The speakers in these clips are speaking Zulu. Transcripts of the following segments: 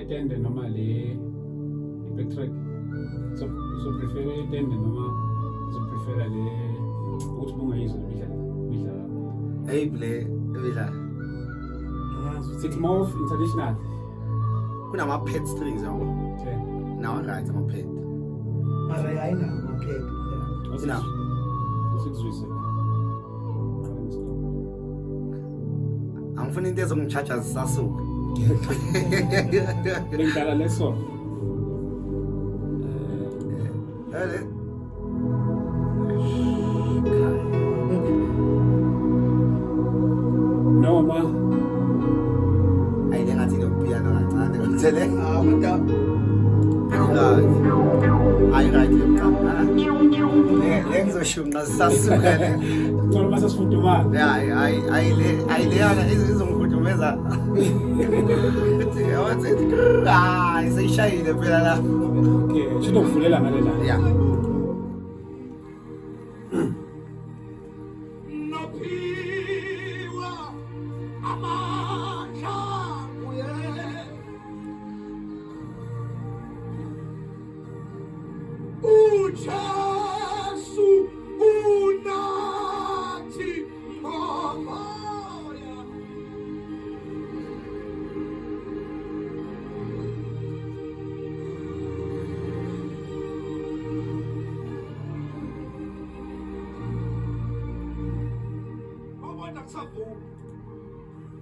Etende noma le backtrack so prefer etende noma so prefer le ukuthi bungayizwa bidla hey bidla six more international kunama pet strings yabo now right ama pet mara ayina ama pet na usizwise angifuna into ezongicharge sasuka Bengala leso. No ma. Ay ngathi lo piano kancane ngitshele kodwa ay right le ngizoshunqa sasuka le Ngicela basa sifudumala. ay le yana izongifudumeza ay seyishayile phela la Okay, sizokuvulela ngale la. yeah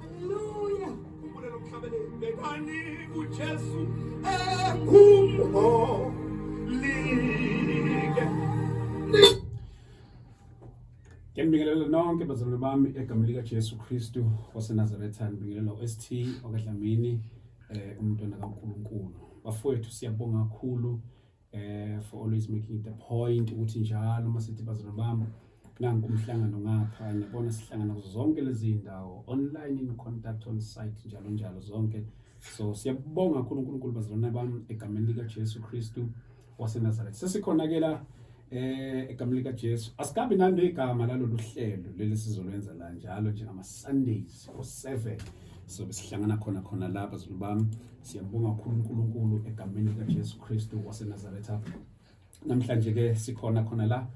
Hallelujah. Umulelo mhlabele bekani uJesu ekumho like. Ngiyabingelela nonke bazalwane bami egameni lika Jesu Kristu waseNazaretha, ngibingelela uST okaDlamini umntwana kaNkulunkulu. Bafowethu siyabonga kakhulu for always making it a point ukuthi njalo masithi bazalwane bami nanku umhlangano ngapha ngiyabona sihlangana kuzo zonke lezi indawo online, in contact, on site, njalo zonke. So siyabonga kakhulu uNkulunkulu bazalwane bami egameni lika Jesu Kristu waseNazaretha. Sesikhona ke la egameni lika Jesu. Asikabi nando igama lalolu hlelo leli sizolwenza la njalo njengama Sundays ngo7. So besihlangana khona lapha bazalwane bami. Siyabonga kakhulu uNkulunkulu egameni lika Jesu Kristu waseNazaretha. Namhlanje ke sikhona la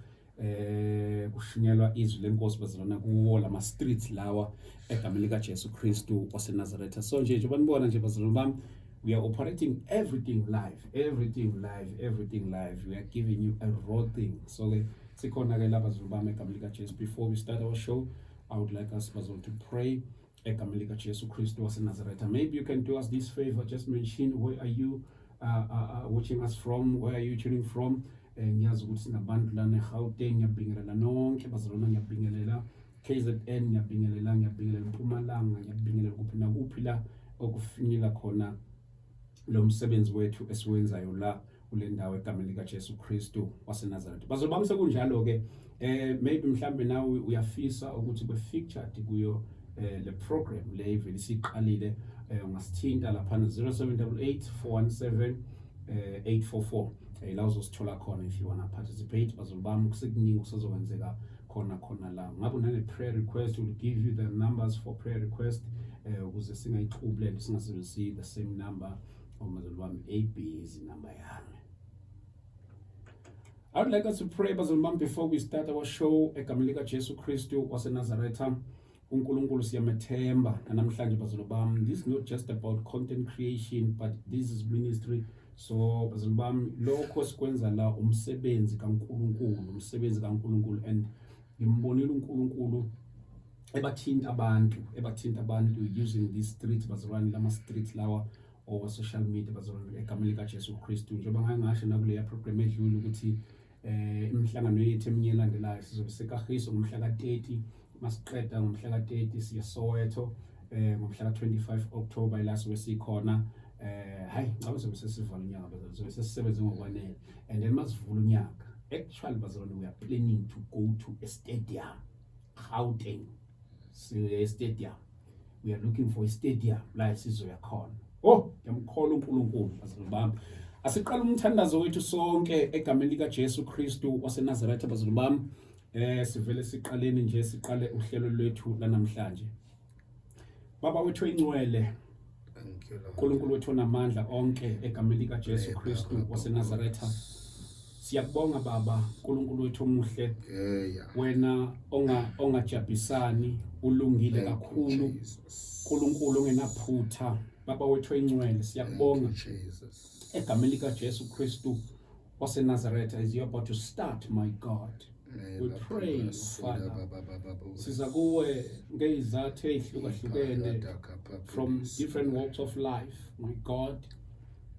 kushunyelwa izwi lenkosi bazalwana kuwo lama streets lawa egameni lika Jesu Kristu waseNazaretha. So nje banibona nje bazalwane bami, we are operating everything live. We are giving you a raw thing. So sikhona ke la bazalwane bami egameni lika Jesu. Before we start our show, I would like us bazalwane to pray egameni lika Jesu Kristu waseNazaretha. Maybe you can do us this favor, just mention where are you watching us from, where are you tuning from. Ngiyazi ukuthi sinabantu lana eGauteng, ngiyabingelela nonke bazalwana, ngiyabingelela KZN, ngiyabingelela eMpumalanga, ngiyabingelela kuphi nakuphi la okufinyela khona lo msebenzi wethu esiwenzayo la kule ndawo egameni lika Jesu Kristu waseNazaretha. Bazalwane bami sekunjalo ke maybe mhlambe nawe uyafisa ukuthi be-featured kuyo le program le ivele siqalile, ungasithinta lapha 0788 417 844 la uzosithola khona if you want to participate. Bazalwane bami kusekuningi kusazokwenzeka khona la. Ngabe unane prayer request, will give you the numbers for prayer request ukuze singayixubulele singasebenzisi the same number bazalwane bami busy number yami. I would like us to pray bazalwane bami before we start our show egameni lika Jesu Kristu waseNazaretha. uNkulunkulu siyamethemba namhlanje bazalwane bami. This is not just about content creation, but this is ministry. So bazalwane bami, lokho sikwenza la umsebenzi kaNkulunkulu, and ngimbonile uNkulunkulu ebathinta abantu using these streets bazalwane, lama streets lawa or social media bazalwane egameni likaJesu Kristu. Njengoba ngasho nakuleya program edlule ukuthi imihlangano yethu eminye elandelayo sizobe sekahiso ngomhla ka-30 masiqeda ngomhla ka-30 siya Soweto ngomhla ka-25 October la sobe sikhona hayi ngabe sobe sesivala unyaka bazalwane sobe sesisebenze ngokwanele and then masivula unyaka actually bazalwane we are planning to go to a stadium Gauteng stadium. We are looking for a stadium la sizoya khona. Ngiyamkhola uNkulunkulu bazalwane bami. Asiqala umthandazo wethu sonke egameni likaJesu Kristu waseNazaretha bazalwane bami. Sivele siqaleni nje siqale uhlelo lwethu lanamhlanje. Baba wethu oyingcwele, uNkulunkulu wethu onamandla onke egameni likaJesu Kristu waseNazaretha. Siyakubonga Baba, uNkulunkulu wethu omuhle. Wena ongajabhisani, ulungile kakhulu. uNkulunkulu ongenaphutha. Baba wethu oyingcwele, siyakubonga. Egameni likaJesu Kristu waseNazaretha, as you are about to start, my God, we pray, Father, siza kuwe ngezizathu ezihlukahlukene from different walks of life, my God.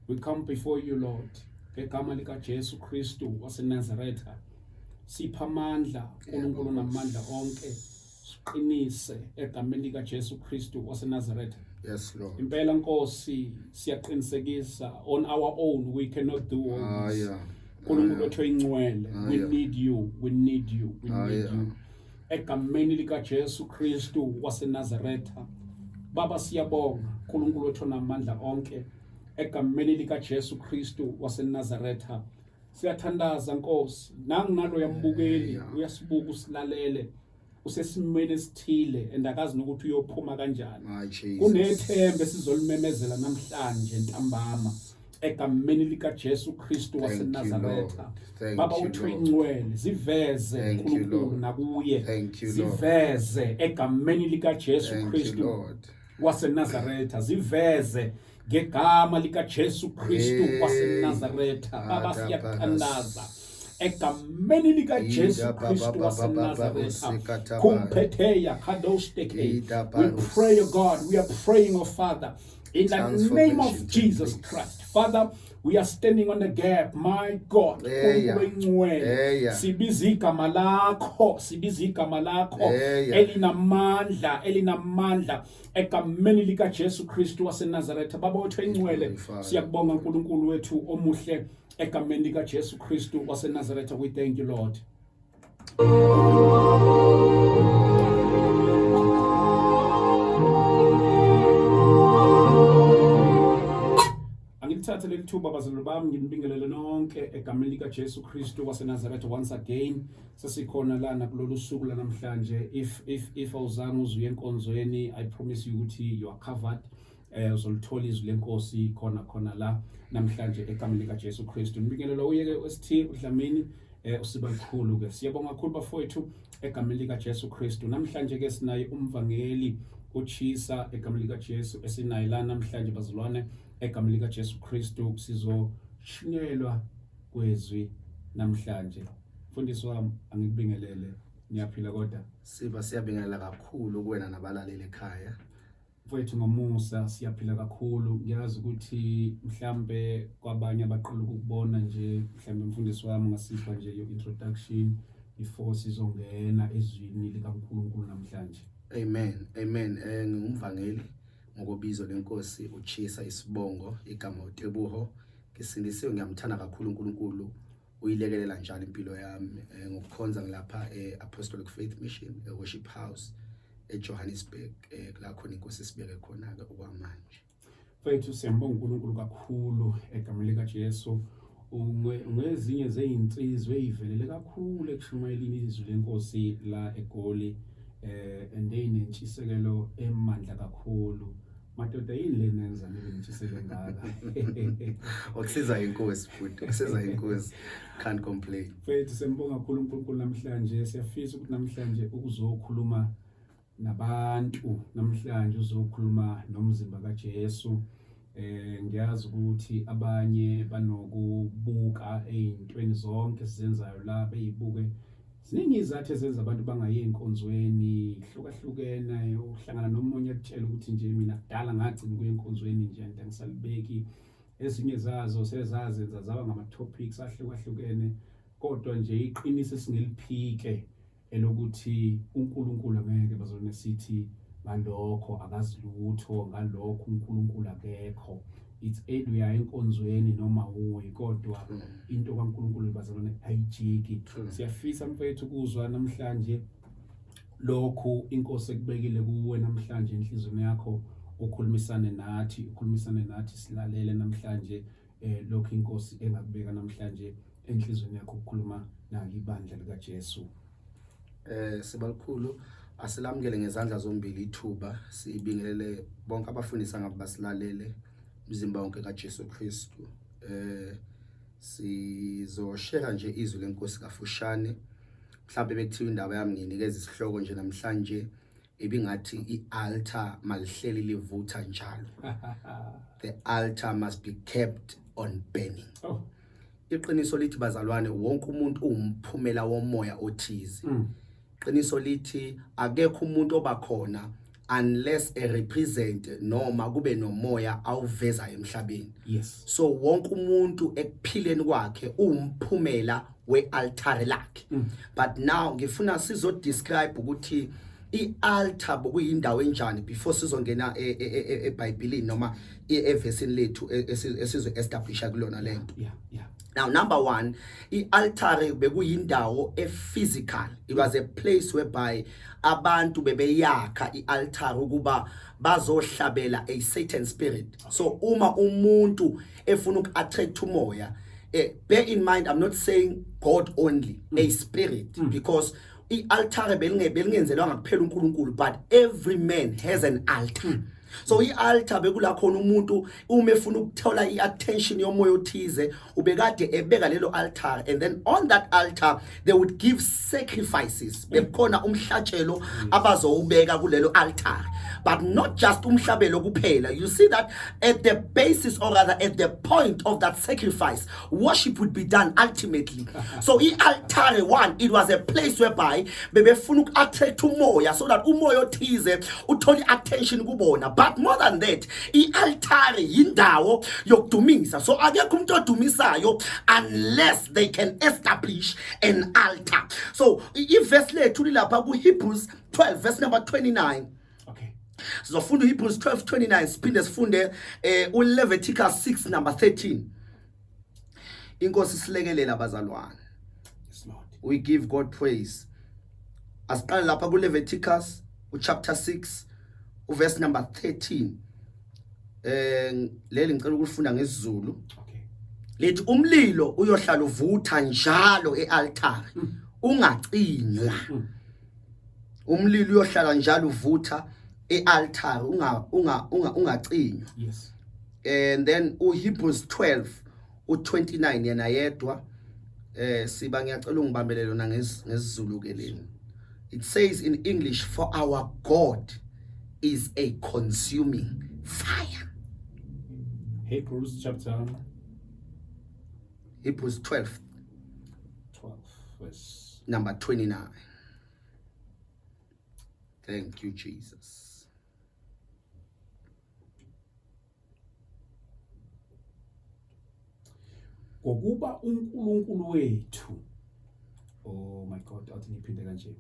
We come before you, Lord. Egama likaJesu Kristu waseNazaretha, sipha amandla, uNkulunkulu namandla onke, siqinise egameni likaJesu Kristu waseNazaretha. Yes, Lord. Impela Nkosi, siyaqinisekisa on our own we cannot do all this. uNkulunkulu wethu oyingcwele, we need you, we need you, we need you. Egameni likaJesu Kristu waseNazaretha, Baba siyabonga, uNkulunkulu wethu namandla onke. Egameni likaJesu Kristu waseNazaretha, siyathandaza Nkosi, nanginalo yambukeli uyasibuka usilalele, usesimweni esithile endakazi nokuthi uyophuma kanjani. Kunethemba esizolimemezela namhlanje ntambama egameni likaJesu Kristu waseNazaretha. Baba wethu oyingcwele, ziveze uNkulunkulu nakuye, ziveze egameni likaJesu Kristu waseNazaretha, ziveze ngegama likaJesu Kristu waseNazaretha. Baba siyathandaza egameni likaJesu Kristu waseNazaretha, kumpetheya kadosteke. We pray, oh God, we are praying, oh Father, in the name of Jesus Christ. Father, we are standing on the gap, my God. Sibizika malakho, elinamandla egameni likaJesu Kristu waseNazaretha. Baba wethu oyingcwele, siyakubonga uNkulunkulu wethu omuhle egameni likaJesu Kristu waseNazaretha. We thank you, Lord. Angilithathe leli thuba bazalwane bami nginibingelele nonke egameni likaJesu Kristu waseNazaretha once again. Sesikhona lana kulolu suku lanamhlanje. If awuzange uzuye enkonzweni, I promise you ukuthi you are covered. Uzolithola izwi lenkosi khona la namhlanje egameni likaJesu Kristu. Nibingelele uyeke wesithi uDlamini usiba likhulu ke. Siyabonga kakhulu bafowethu egameni likaJesu Kristu. Namhlanje ke sinaye umvangeli uchisa egameni likaJesu esinaye la namhlanje bazalwane. Egameni likaJesu Kristu sizoshinyelwa kwezwi namhlanje. Mfundisi wami angikubingelele, niyaphila kodwa? Siyabingelela kakhulu kuwena nabalaleli ekhaya. Mfowethu ngomusa siyaphila kakhulu. Ngiyazi ukuthi mhlambe kwabanye abaqala ukubona nje, mhlambe mfundisi wami ngasipha nje your introduction before sizongena ezwini likaNkulunkulu namhlanje. Amen. Ngumvangeli ngokubizo lenkosi uchisa isibongo igama uTebuho. Ngisindisiwe, ngiyamthanda kakhulu uNkulunkulu, uyilekelela njalo impilo yami ngokukhonza ngilapha Apostolic Faith Mission Worship House eJohannesburg, la khona inkosi sibeke khona ke okwamanje. Mfowethu siyambonga uNkulunkulu kakhulu egameni likaJesu. Ungezinye zezinsizwe ezivelele kakhulu ekushumayeleni izwi lenkosi la eGoli, enentshisekelo emandla kakhulu. Madoda yini lenenza nentshisekelo ngaka? Ukusiza inkosi futhi, ukusiza inkosi, can't complain. Mfowethu siyambonga kakhulu uNkulunkulu namhlanje. Siyafisa ukuthi namhlanje ukuzokhuluma nabantu, namhlanje uzokhuluma nomzimba kaJesu. Ngiyazi ukuthi abanye banokubuka ezintweni zonke sizenzayo la beyibuke Ziningi izathu ezenza abantu bangayi enkonzweni hlukahlukene uhlangana nomunye ekutshela ukuthi nje mina kudala ngagcina kuye enkonzweni nje and angisalibeki ezinye zazo sezazenza zaba ngama topics ahlukahlukene kodwa nje iqiniso esingeliphike elokuthi uNkulunkulu angeke bazone sithi ngalokho akazilutho ngalokho uNkulunkulu akekho it's eluya enkonzweni noma uwe kodwa into kaNkulunkulu bazalwane ayijiki siyafisa mfethu ukuzwa namhlanje lokho inkosi ekubekile kuwe namhlanje enhlizweni yakho ukhulumisane nathi silalele namhlanje lokho inkosi engakubeka namhlanje enhlizweni yakho ukukhuluma nalo ibandla lika Jesu. Sibalikhulu asilamukele ngezandla zombili ithuba sibingelele bonke abafundisa ngabo basilalele umzimba wonke kaJesu Kristu. Sizoshare nje izwi lenkosi kafushane mhlawumbe bekuthiwa indaba yami nginikeza isihloko nje namhlanje ebingathi ialtar malihleli livutha njalo. The altar must be kept on burning. Iqiniso lithi bazalwane wonke umuntu umphumela womoya othize. Iqiniso lithi akekho umuntu obakhona unless a represent noma kube nomoya awuveza emhlabeni. Yes. So wonke umuntu ekuphileni kwakhe umphumela wealtar lakhe. But now ngifuna sizo describe ukuthi ialtar bokuyindawo enjani before sizongena eBhayibhelini noma evesini lethu esizo establisha kulona lento. Yeah. Now number 1, ialtar bekuyindawo physical. It was a place whereby abantu bebeyakha ialtar ukuba bazohlabela a Satan spirit. So uma umuntu efuna uku-attract umoya, bear in mind I'm not saying God only, a spirit, because ialtar belingenzelwanga kuphela uNkulunkulu, but every man has an altar. So ialtar bekula khona umuntu uma efuna ukuthola iattention yomoya othize ubekade ebeka lelo altar, and then on that altar they would give sacrifices. Bekhona umhlatshelo abazowubeka kulelo altar, but not just umhlabelo kuphela. You see that at the basis, or rather at the point of that sacrifice, worship would be done ultimately. So ialtar one, it was a place whereby bebefuna uku-attract umoya so that umoya othize uthole attention kubona. But more than that, ialtar yindawo yokudumisa. So akekho umuntu odumisayo unless they can establish an altar. So iverse lethu lilapha kuHebrews 12 verse number 29. Okay. Sizofunda uHebrews 12:29 siphinde sifunde uLeviticus 6 number 13. Inkosi silekelela abazalwane. Yes, Lord. We give God praise. Asiqale lapha kuLeviticus chapter 6 verse number 13. Leli ngicela ukufunda ngesiZulu. Okay. Lithi umlilo uyohlala uvutha njalo ealtar ungacinywa. Umlilo uyohlala njalo uvutha ealtar ungacinywa. Yes. And then uHebrews 12:29 yena yedwa siba ngiyacela ungibambele lona ngesiZulu ke leni. It says in English, for our God is a consuming fire. Hebrews chapter Hebrews 12 verse number 29. Thank you, Jesus. ngokuba uNkulunkulu wethu, oh my God, athi niphinde kanje,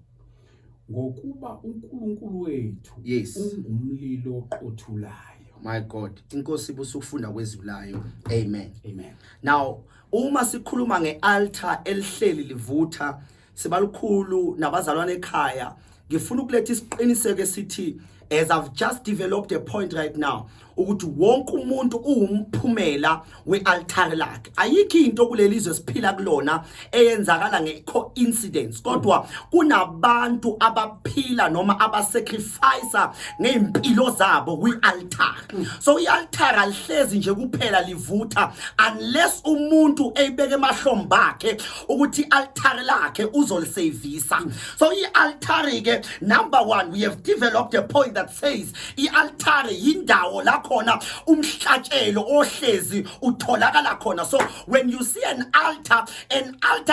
ngokuba uNkulunkulu wethu Yes. ungumlilo oqothulayo. My God, inkosi busukufunda kwezulayo. Amen. Amen. Now, uma sikhuluma ngealtar elihleli livutha, sibalukhulu nabazalwane ekhaya, ngifuna ukuletha isiqiniseko esithi, as I've just developed a point right now, ukuthi wonke umuntu umphumela wealtar lakhe. Ayikho into kulelizwe siphila kulona eyenzakala ngecoincidence, kodwa kunabantu abaphila noma abasacrifice ngeimpilo zabo kwialtar. So ialtar alihlezi nje kuphela livutha unless umuntu eyibeke emahlombe akhe ukuthi ialtar lakhe uzolisavisa. So ialtar ke, number 1, we have developed a point that says ialtar yindawo la khona umhlatshelo ohlezi utholakala khona. So when you see an altar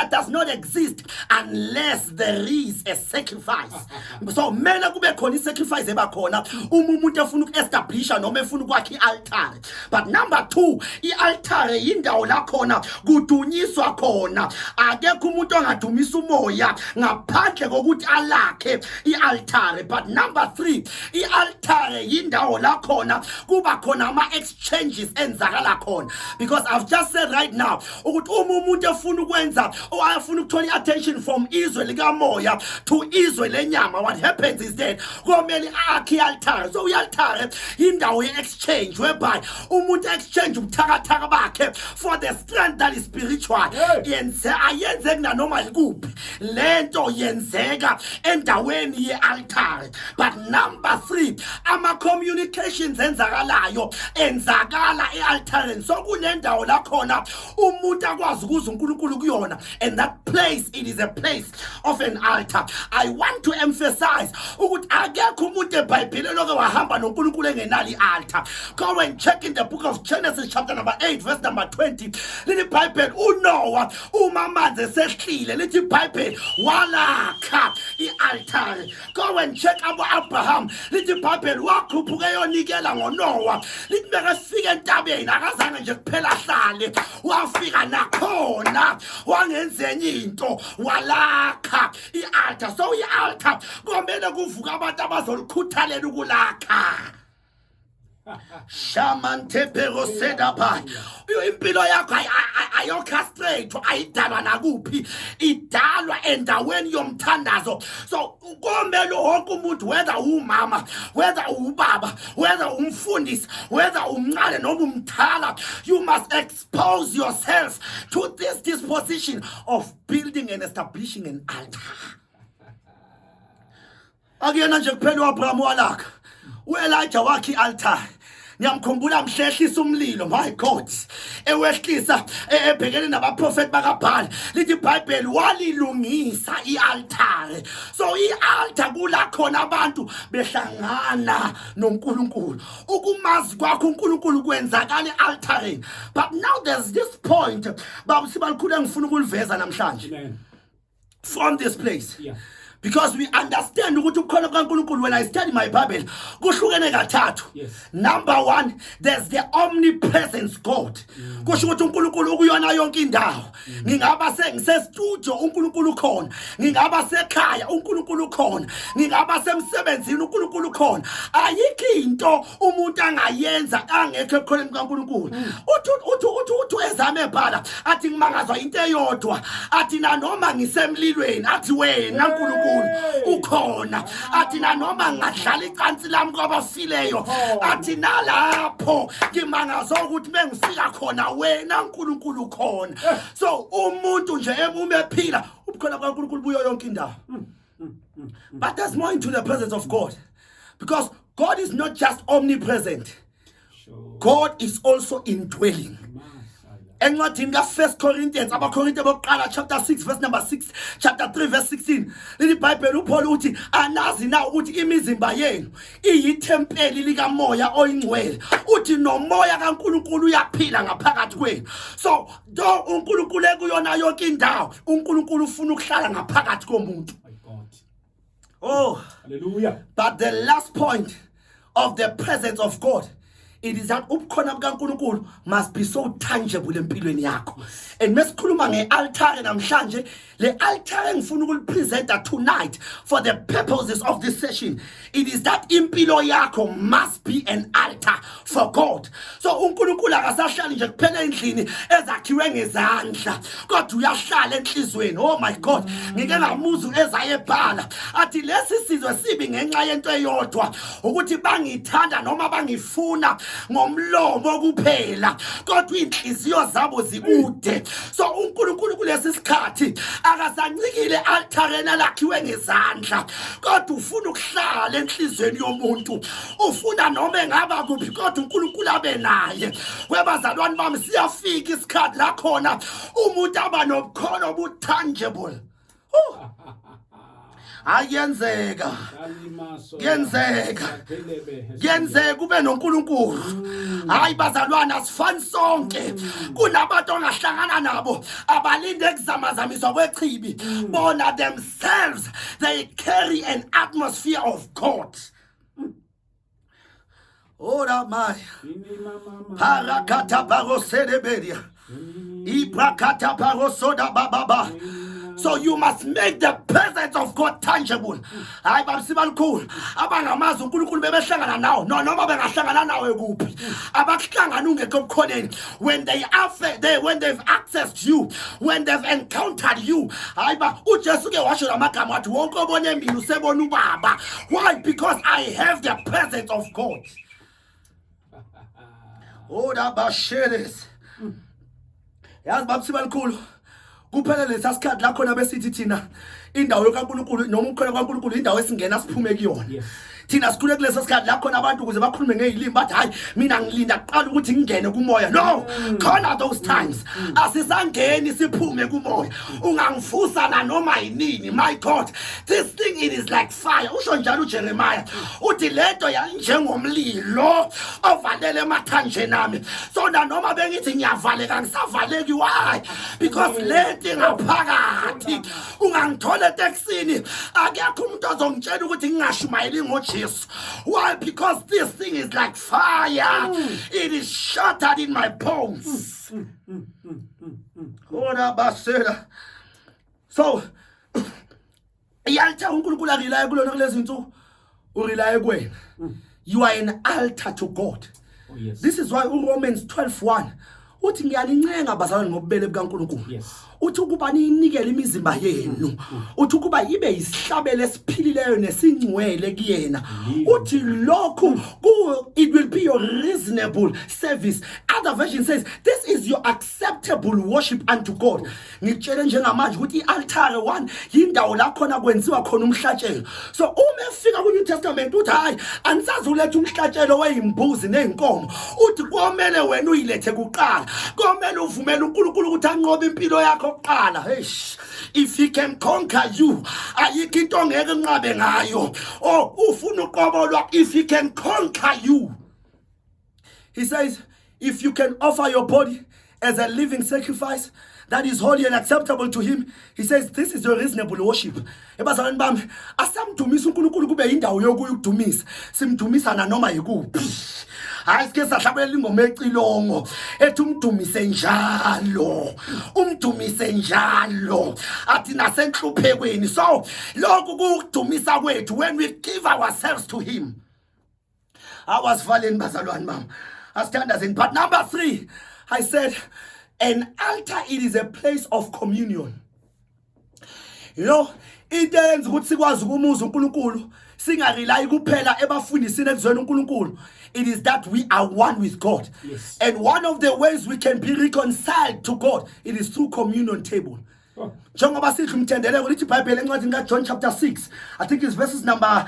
does not exist unless there is a sacrifice. So mele kube khona isacrifice ebakhona umuntu efuna ukuestablisha noma efuna ukwakha ialtar. But number 2, ialtar indawo la khona kudunyiswa khona. Akekho umuntu ongadumisa umoya ngaphandle kokuthi alakhe ialtar. But number 3, ialtar indawo la khona kuba khona ama exchanges enzakala khona. Because I've just said right now ukuthi umuntu efuna ukwenza or afuna ukuthola attention from izwe likamoya to izwe lenyama, what happens is that komele akhe ialtar. So ialtar indawo ye-exchange whereby umuntu exchange ubuthakathaka bakhe for the strength that is spiritual. Ayenzeki nanoma yikuphi lento yenzeka endaweni ye-altar. But number 3, ama communications enzakala e-altareni. So kunendawo la khona umuntu akwazi ukuza uNkulunkulu kuyona, and that place, it is a place of an altar. I want to emphasize ukuthi akekho umuntu eBhayibhelini oke wahamba noNkulunkulu engenalo i-altar. Go and check in the book of Genesis chapter number 8 verse number 20. Lithi iBhayibheli uNoah uma amanzi esehlile, lithi iBhayibheli walakha i-altar. Go and check Abraham, lithi iBhayibheli wakhuphuka eyonikela ngoNoah. Lithi bekafika entabeni akazange nje kuphela hlale, wafika nakhona wangenza enye into walakha i-altar. So i-altar komele kuvuka abantu abazolikhuthalela ukulakha. Shaman tepero sedaba. Impilo yakho ayocastrate, ayidalwa nakuphi, idalwa endaweni yomthandazo. So komele wonke umuntu, whether umama, whether ubaba, whether umfundisi, whether umncane noma umthala, you must expose yourself to this disposition of building and establishing an altar. Akuyena nje kuphela uAbraham walakha, uElijah wakha i-altar. Ngiyamkhumbula mhlehlisa umlilo, my God, ewehlisa ebhekene nabaprofeti bakaBhali. Lithi iBhayibheli walilungisa i-altar. So i-altar kula khona abantu behlangana noNkulunkulu, ukumazi kwakho uNkulunkulu kwenzakala e-altareni. But now there's this point babusibalikhulu engifuna ukuliveza namhlanje from this place. Yeah. Because we understand ukuthi ukukhona kaNkulunkulu, when I study my Bible kuhlukene kathathu. Yes. Number 1, there's the omnipresence God. Kusho ukuthi uNkulunkulu ukuyona yonke indawo. Ngingaba sengisestudio uNkulunkulu khona, ngingaba sekhaya uNkulunkulu khona, ngingaba semsebenzini uNkulunkulu khona. Ayikho into umuntu angayenza angekho ekholeni kaNkulunkulu. Uthi ezame ebhala athi ngimangazwa into eyodwa, athi nanoma ngisemlilweni, athi wena uNkulunkulu ukhona. Athi nanoma ngadlala icansi lami kwabafileyo, athi nalapho ngimangazwa ukuthi mengifika khona wena uNkulunkulu ukhona. So umuntu nje emume ephila ubukhona kaNkulunkulu buyo yonke indawo. But there's more into the presence of God, because God is not just omnipresent, God is also indwelling. Encwadini ka1 Corinthians, abaKorinte bokuqala chapter 6 verse number 6, chapter 3 verse 16, lithi iBhayibheli uPaul uthi anazi na ukuthi imizimba yenu iyithempeli likamoya oyingcwele, uthi nomoya kaNkulunkulu uyaphila ngaphakathi kwenu. So do uNkulunkulu ekuyona yonke indawo, uNkulunkulu ufuna ukuhlala ngaphakathi komuntu. My God. Oh, Hallelujah. but the last point of the presence of God, it is that ubukhona bukaNkulunkulu must be so tangible empilweni yakho. And mesikhuluma nge-altar namhlanje, le altar engifuna ukulipresenta tonight for the purposes of this session, it is that impilo yakho must be an altar for God. So uNkulunkulu akasahlali nje kuphela endlini ezakhiwe ngezandla, kodwa uyahlala enhlizweni. Oh my God, ngike ngamuzu ezayebhala athi lesi sizwe sibi ngenxa yento eyodwa, ukuthi bangithanda noma bangifuna ngomlomo kuphela, kodwa inhliziyo zabo zikude. So uNkulunkulu kulesi sikhathi akasancikile altareni alakhiwe ngezandla, kodwa ufuna ukuhlala enhlizweni yomuntu. Ufuna noma engaba kuphi, kodwa uNkulunkulu abe naye. Webazalwane bami, siyafika isikhathi la khona umuntu aba nobukhona obutangible. ayenzeka Alimaso. Kuyenzeka. Yakelebe. kuyenzeka ube noNkulunkulu hayi bazalwana asifani sonke kunabantu ongahlangana nabo abalinde ekuzamazamiswa kwechibi bona themselves they carry an atmosphere of God. Ora my parakata barosedebedia ibrakata barosoda bababa. So you must make the presence of God tangible. Hayi babisibalukhulu abangamazi uNkulunkulu bebehlangana nawo noma bengahlangana nawe kuphi abakuhlangana ungekho ebukhoneni when when they've accessed you, when they've encountered you. Hayi ba uJesu ke washo lamagama wathi wonke obone mina usebona ubaba. Why? Because I have the presence of God. Oda basheres yazi babisibalukhulu kuphela lesasikhathi la khona besithi thina indawo kaNkulunkulu noma ukukhona kaNkulunkulu indawo esingena siphume kuyona. Thina sikhule kuleso sikhathi la khona abantu ukuze bakhulume ngezilimi bathi hayi mina ngilinda kuqala ukuthi ngingene kumoya. No, khona those times asisangeni siphume kumoya ungangifusa na noma yinini. My God, this thing it is like fire. Usho njalo uJeremiah uthi lento yanjengomlilo ovalele emathanjeni nami. So na noma bengithi ngiyavaleka ngisavaleki. Why? Because lento ngaphakathi ungangithola eteksini akekho umuntu ozongitshela ukuthi ngingashumayeli ngoJesu. Why? Because this thing is like fire. It is shattered in my bones. So iyalta uNkulunkulu akilaya kulona kulezi insuku urilaya kuwena. You are an altar to God. Oh, yes. This is why Romans 12:1 uthi ngiyalincenga bazalwane ngobubele bukaNkulunkulu. Yes. Uthi ukuba ninikele imizimba yenu. Uthi ukuba ibe isihlabelo esiphilileyo nesingcwele kuyena. Uthi lokhu it will be your reasonable service. Other version says this is your acceptable worship unto God. Ngitshele njengamanje ukuthi ialtar one yindawo la khona kwenziwa khona umhlatshelo. So uma efika ku New Testament uthi hayi anisazi ulethe umhlatshelo weyimbuzi nenkomo. Uthi komele wena uyilethe kuqala. Komele uvumele uNkulunkulu ukuthi anqobe impilo yakho kuqala. If he can conquer you, ayikho into ongeke nqabe ngayo. Oh, ufuna uqobolwa if he can conquer you. He says, if you can offer your body as a living sacrifice that is holy and acceptable to him, he says this is your reasonable worship. Ebazalwane bami, asamdumisa uNkulunkulu kube indawo yokudumisa. Simdumisa na noma yikuphi. Hayi sike sahlabelela ingoma ecilongo ethi umdumise njalo athi nasenhluphekweni. So lokhu kudumisa kwethu when we give ourselves to him. Awasivaleni bazalwane bami asithandazeni. But number 3, I said an altar, it is a place of communion. You know, into eyenza ukuthi sikwazi ukumuza uNkulunkulu singarely kuphela ebafundisini ekuzweni uNkulunkulu. It is that we are one with God. Yes. And one of the ways we can be reconciled to God, it is through communion table. Njengoba sidla umthendeleko lithi iBhayibheli encwadini kaJohn chapter 6, I think it's verses number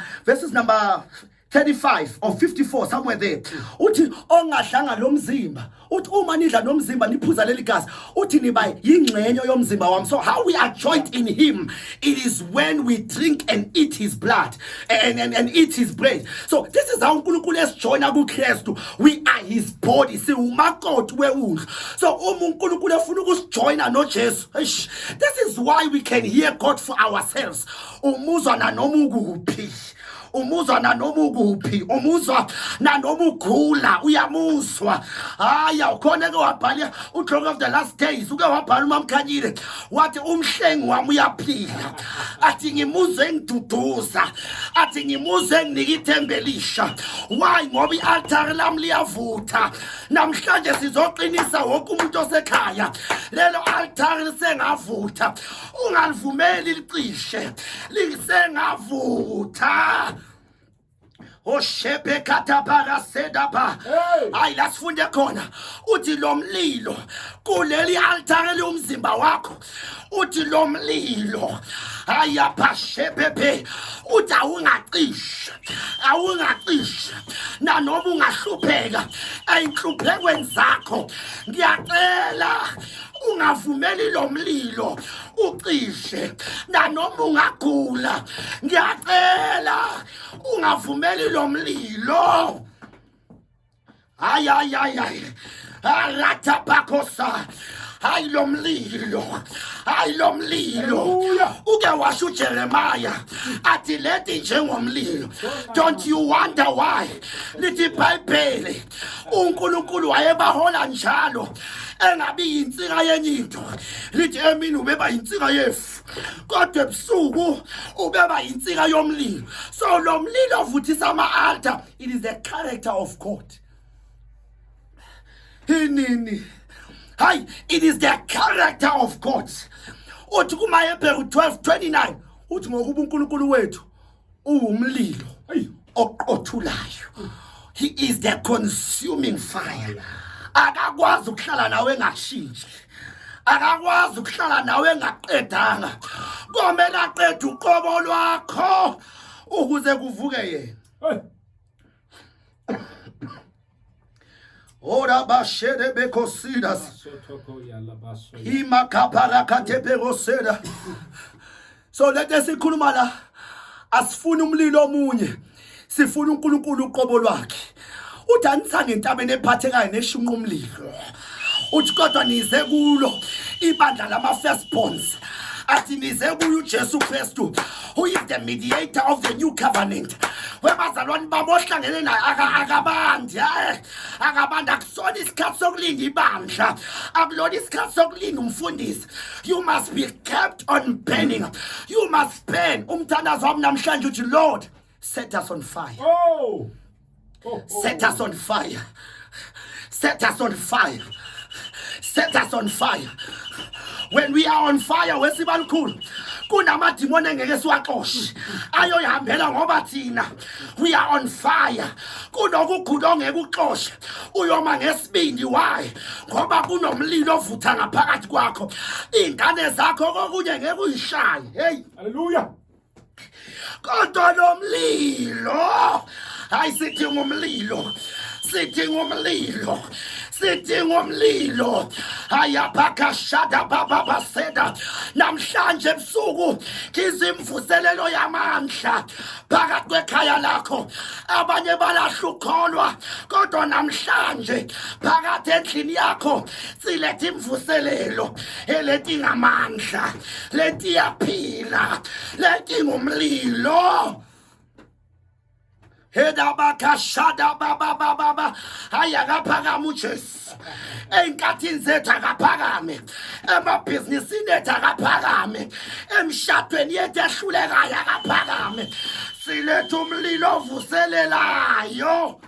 35 or 54, somewhere there. Uthi ongadlanga lo mzimba, uthi uma nidla nomzimba niphuza leli gazi, uthi niba yingxenye yomzimba wami. So how we are joined in him, it is when we drink and eat his blood and eat his bread. So this is how uNkulunkulu esijoyina kuKristu. We are his body. Siwumakoti wewundlu. So uNkulunkulu efuna ukusijoyina noJesu. This is why we can hear God for ourselves. Umuzwa na noma ukuphi. Umuzwa na noma ukuphi, umuzwa na noma ugula uyamuzwa. Haya ukhona ke wabhala uDrog of the Last Days, uke wabhala uMamkhanyile wathi umhlengi wami uyaphila, athi ngimuzwe ngiduduza, athi ngimuzwe nginika ithemba elisha. Why? Ngoba ialtar lami liyavutha. Namhlanje sizoqinisa wonke umuntu osekhaya lelo altar lisengavutha. Ungalivumeli licishe, lisengavutha. Oshepe katapara sedapa. Ay lasifunde khona uthi lo mlilo kuleli altar lomzimba wakho. Uthi lo mlilo ayapashepepe uthi awungacisha na noma ungahlupheka ayinhluphekweni zakho. Ngiyacela ungavumeli lo mlilo ucishe nanoma ungagula ngiyacela ungavumeli lo mlilo ay alathapakosa hayi lo mlilo uke washo uJeremiah athi lethi njengomlilo. Don't you wonder why lithi iBhayibheli uNkulunkulu wayebahola njalo engabi yinsinga yenye into, lithi emini ubeba yinsinga yefu kodwa ebusuku ubeba yinsinga yomlilo. So lo mlilo ovuthisa ama-altar, it is the character of God. Hinini hayi, it is the character of God. Uthi kumaHebheru 12:29 uthi ngokuba uNkulunkulu wethu uwumlilo oqothulayo. He is the consuming fire. Akakwazi ukuhlala nawe engashintshi, akakwazi ukuhlala nawe engaqedanga. Komele aqede uqobo lwakho ukuze kuvuke yena. Ora bashede bekosidas imakapara katepegoseda. So let us sikhuluma la, asifuni umlilo omunye, sifuna uNkulunkulu uqobo lwakhe. Uthi anisane entabeni ephathekayo neshunqa umlilo. Uthi kodwa nize kulo ibandla lama firstborns, athi nize kuyo uJesu Kristu, who is the mediator of the new covenant. Webazalwane bami ohlangene naye akabandi akusona isikhathi sokulinda ibandla, akulona isikhathi sokulinda umfundisi. You must be kept on burning. You must burn. Umthandazo wami namhlanje uthi Lord, set us on fire. Set us on fire. Set us on fire. Set us on fire. When we are on fire, wesibalukhulu kunamadimoni engeke siwaxoshe ayoyihambela ngoba thina we are on fire. Kunokugula ongeke uxoshe uyoma ngesibindi. Why? Ngoba kunomlilo ovutha ngaphakathi kwakho. Ingane zakho kokunye ngeke uyishaye. Hey, haleluya. Kodwa lo mlilo, hayi sidinga umlilo, sidinga umlilo, sidinga umlilo. Ayabakashada baba baseda namhlanje ebusuku ngizimvuselelo yamandla phakathi kwekhaya lakho. Abanye balahla ukholwa kodwa namhlanje phakathi endlini yakho silethe imvuselelo elethi ngamandla, lethi yaphila, lethi ngumlilo. Hedabakashada baba ayakaphakama uJesu. Enkathini zethu akaphakame, emabhizinisini ethu akaphakame, emshadweni yethu ehlulekayo akaphakame. Siletha umlilo ovuselelayo.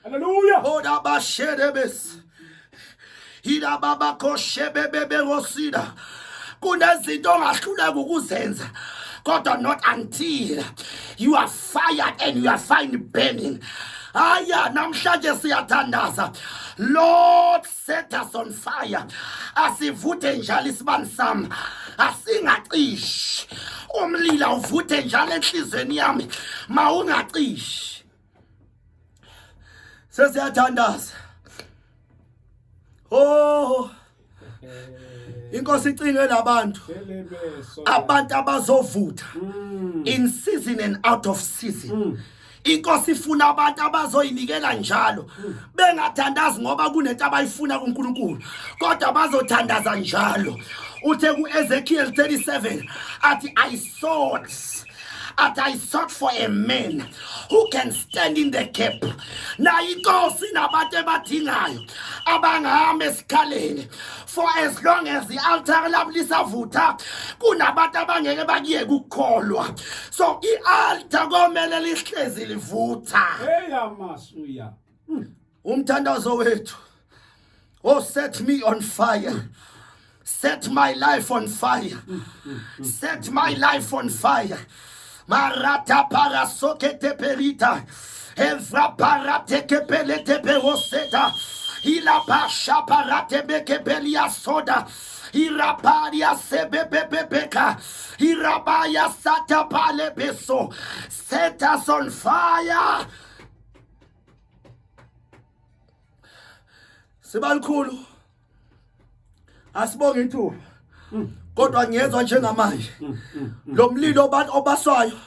Haleluya. Odabashedebes idababakoshebebeberosida. Kunezinto ongahluleka ukuzenza, kodwa not until you are fired and you are found burning. Namhlanje siyathandaza. Lord, set us on fire. Asivuthe njalo isibani sami, asingacishi. Umlilo uvuthe njalo enhlizweni yami, mawungacishi. Sesiyathandaza. Inkosi icinge labantu, abantu abazovutha in season and out of season. Inkosi ifuna abantu abazoyinikela njalo, bengathandazi ngoba kunento abayifuna kuNkulunkulu, kodwa bazothandaza njalo. Uthe kuEzekiel 37 athi I sought for a man who can stand in the gap. Na inkosi nabantu ebadingayo abangahamba esikhaleni. For as long as the altar labo lisavutha, kunabantu abangeke bakuyeke ukukholwa. So i-altar komele lihlezi livutha. Eyamasuya. Umthandazo wethu, oh, set me on fire. Set my life on fire. Set my life on fire. Marata para sokete perita. Evra para teke pelete peroseta. Ila pasha para tebeke pelia soda. Iraparia sebebebeka. Irabaya sata pale beso. Set us on fire. Sibalikhulu. Asibonge ithuba. Kodwa ngiyezwa njengamanje. Lo mlilo obaswayo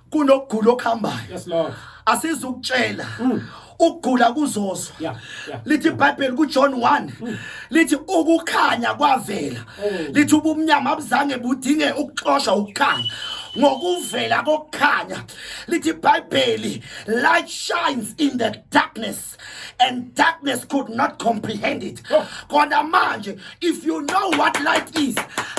kunokugula okhambayo. Yes, Lord. Asizukutshela ukugula kuzozwa. Yeah. Lithi iBhayibheli kuJohn 1 lithi ukukhanya kwavela. Lithi ubumnyama abuzange budinge ukuxoshwa ukukhanya. Ngokuvela kokukhanya lithi iBhayibheli light shines in the darkness and darkness could not comprehend it. Kodwa manje if you know what light is,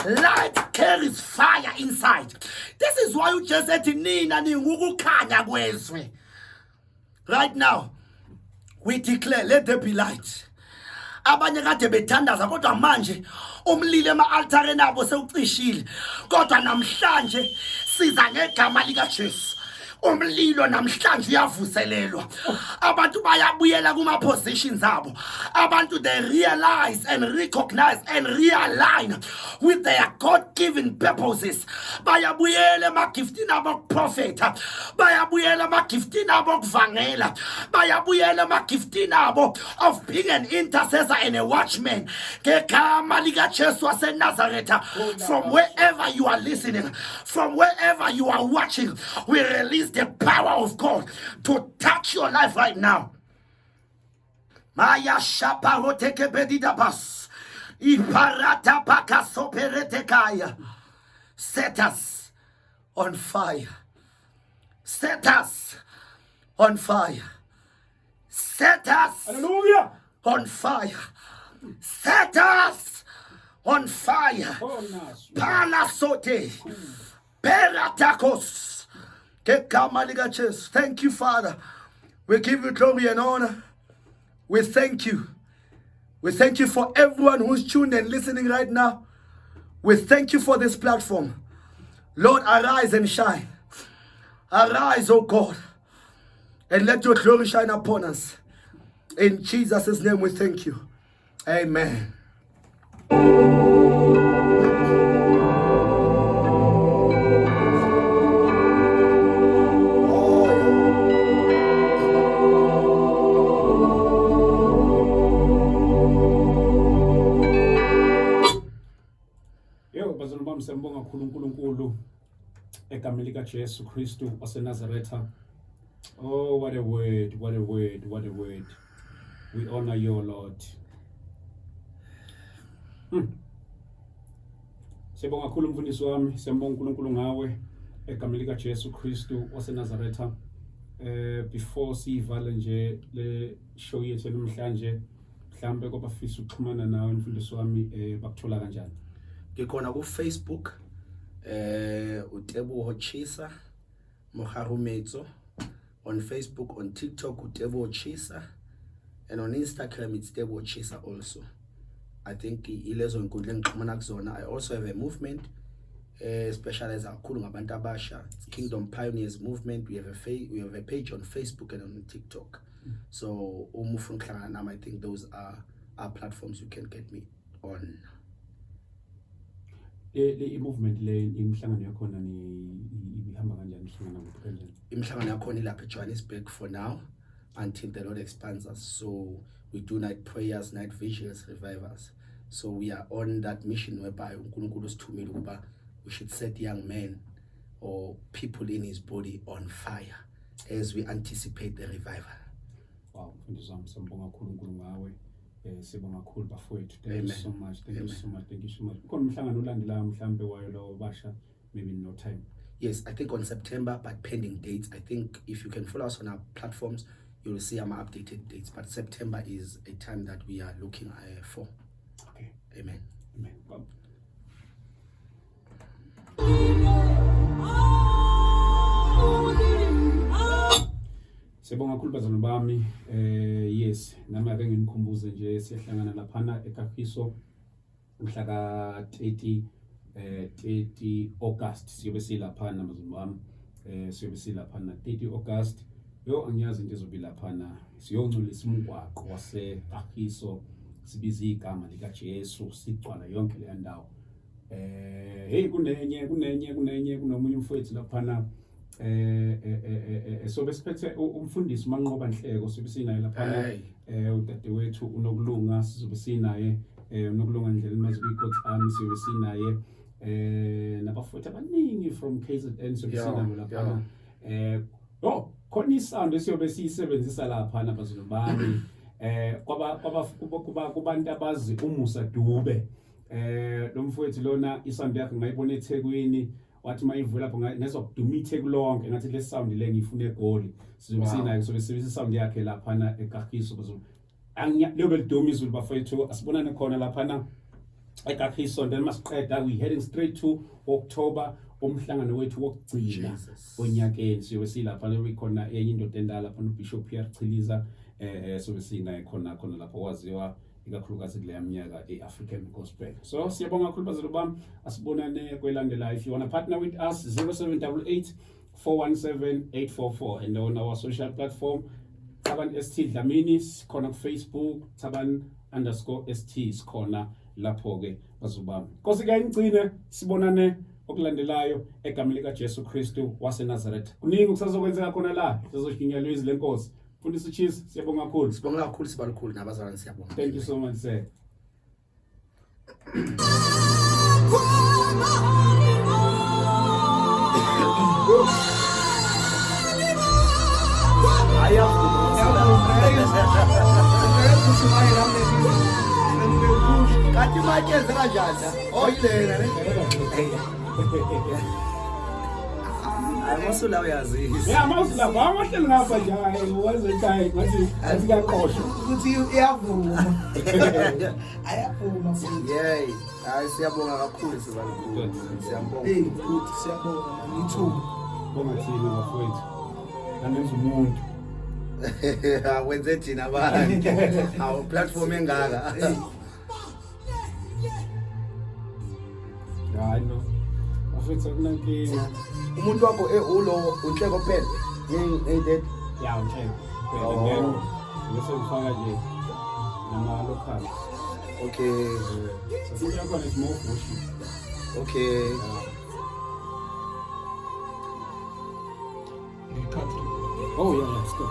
light carries fire inside. This is why uJesu ethi nina ningukukhanya kwezwe. Right now we declare let there be light. Abanye kade bethandaza kodwa manje umlilo ema-altareni abo sewucishile, kodwa namhlanje siza ngegama likaJesu. Umlilo namhlanje uyavuselelwa. Abantu bayabuyela kuma positions abo. Abantu they realize and recognize and realign with their God-given purposes. Bayabuyela emagiftini abo kuprofeta. Bayabuyela emagiftini abo kuvangela. Bayabuyela emagiftini abo of being an intercessor and a watchman. Ngegama likaJesu waseNazaretha, from wherever you are listening, from wherever you are watching, we release the power of God to touch your life right now. Maya shaparoteke bedidabas. Iparata pakasoperetekaya. Set us on fire. Set us on fire. Set us Hallelujah. on fire. Set us on fire. Oh, nice. Palasote. Peratakos. Thank you, Father. We give you glory and honor. We thank you. We thank you for everyone who's tuned and listening right now. We thank you for this platform. Lord, arise and shine. Arise, oh God, and let your glory shine upon us. In Jesus' name we thank you. Amen. Sembonga kakhulu uNkulunkulu egameni likaJesu Kristu waseNazaretha. Oh, what a word, what a word, what a word. We honor you, Lord. Sembonga kakhulu umfundisi wami, sembonga uNkulunkulu ngawe egameni likaJesu Kristu waseNazaretha. Before sivale nje le show yethu namhlanje, mhlambe kwabafisa ukuxhumana nawe umfundisi wami bakuthola kanjani? Ngikhona ku Facebook uTeboho Chisa Moharumetso, on Facebook, on TikTok uTeboho Chisa, and on Instagram it's Teboho Chisa also. I think ilezo inkundla engixhumana kuzona. I also have a movement specialized kakhulu ngabantu abasha. It's Kingdom Pioneers Movement. We have a page on Facebook and on TikTok. So uma ufuna ukuhlangana nami, I think those are platforms you can get me on. Le movement le imhlangano yakhona ni ihamba kanjani, ihlangana kanjani? Imhlangano yakhona ilapha eJohannesburg for now until the Lord expands us. So we do night prayers, night vigils, revivals. So we are on that mission whereby uNkulunkulu usithumile ukuba we should set young men or people in his body on fire as we anticipate the revival. Wow, mfundisi wami sembonga kakhulu uNkulunkulu ngawe. Sibonga kakhulu bafowethu. Thank Amen. you so much. Thank Amen. you so much. Thank you so much. Ukhona umhlangano olandelayo mhlambe wayo lo basha, maybe in no time. Yes, I think on September, but pending dates. I think if you can follow us on our platforms, you will see our updated dates. But September is a time that we are looking for. Okay. Amen. Amen. Wow. Sibonga kakhulu bazalwane bami. Yes, nami ake nginikhumbuze nje siyahlangana laphana eKagiso mhla ka 30 August siyobe silaphana bazalwane bami. Siyobe silaphana 30 August. Yo angiyazi into ezobe laphana. Siyongcolisa umgwaqo waseKagiso, sibiza igama likaJesu, sigcwala yonke le ndawo. Hey kunomunye umfowethu laphana so besiphethe umfundisi uManqoba Nhleko sobe sinaye lapha udadewethu uNokulunga sizobe sinaye uNokulunga Ndlela mazwi God Army sobe sinaye nabafowethu abaningi from KZN sobe sinayo lapha khona isound esiyobe siyisebenzisa lapha nabazulu bami kubantu abazi uMusa Dube lo mfowethu lona isound yakhe ngayibona eThekwini wathi mayivula lapho ngezokuduma iThekulonke ngathi le sound le ngifuna eGoli sizobe sinayo sobe sebenzisa sound yakhe lapha na eGagiso bazulu leyo liduma izulu bafowethu asibonane khona lapha na eGagiso then masiqeda we heading straight to October umhlangano wethu wokugcina onyakeni siyobe silapha le khona enye indoda endala lapha uBishop Pierre Chiliza sobe sinaye khona lapho waziwa ikakhulukazi kule minyaka eAfrican Gospel. So siyabonga kakhulu bazulu bami asibonane kwelandelayo. If you want to partner with us 0788 417 844 and on our social platform Thaban ST Dlamini khona ku Facebook Thaban_ST sikhona lapho ke bazulu bami. Nkosi ke ingcine sibonane okulandelayo egameni lika Jesu Kristu waseNazaretha. Kuningi kusazokwenzeka khona la sizoshinyelwa izwi lenkosi. Fundisa Cheese siyabonga kakhulu. Sibonga kakhulu sibalukhulu nabazalwane siyabonga. Thank you so much sir. Kati makenze kanjani? Oyilena ne? Amasula uyazisa. Yeah, amasula bawahleli ngapha nje wazethi ngathi asikaqoshwa. Ukuthi iyavuma. Ayavuma futhi. Yey, hayi siyabonga kakhulu sibalukhulu. Siyabonga. Hey, futhi siyabonga ngithuba. Bonga thina bafowethu. Nangenza umuntu. Wenze thina abantu. Awu platform engaka. Yeah, I know. Bafowethu kunankinga. Umuntu wakho ulo unhleko phela. Hey, Yeah, unhleko. Then bese ngifaka nje nama local. okay. So siyakhona small worship. Okay. Oh yeah, let's go.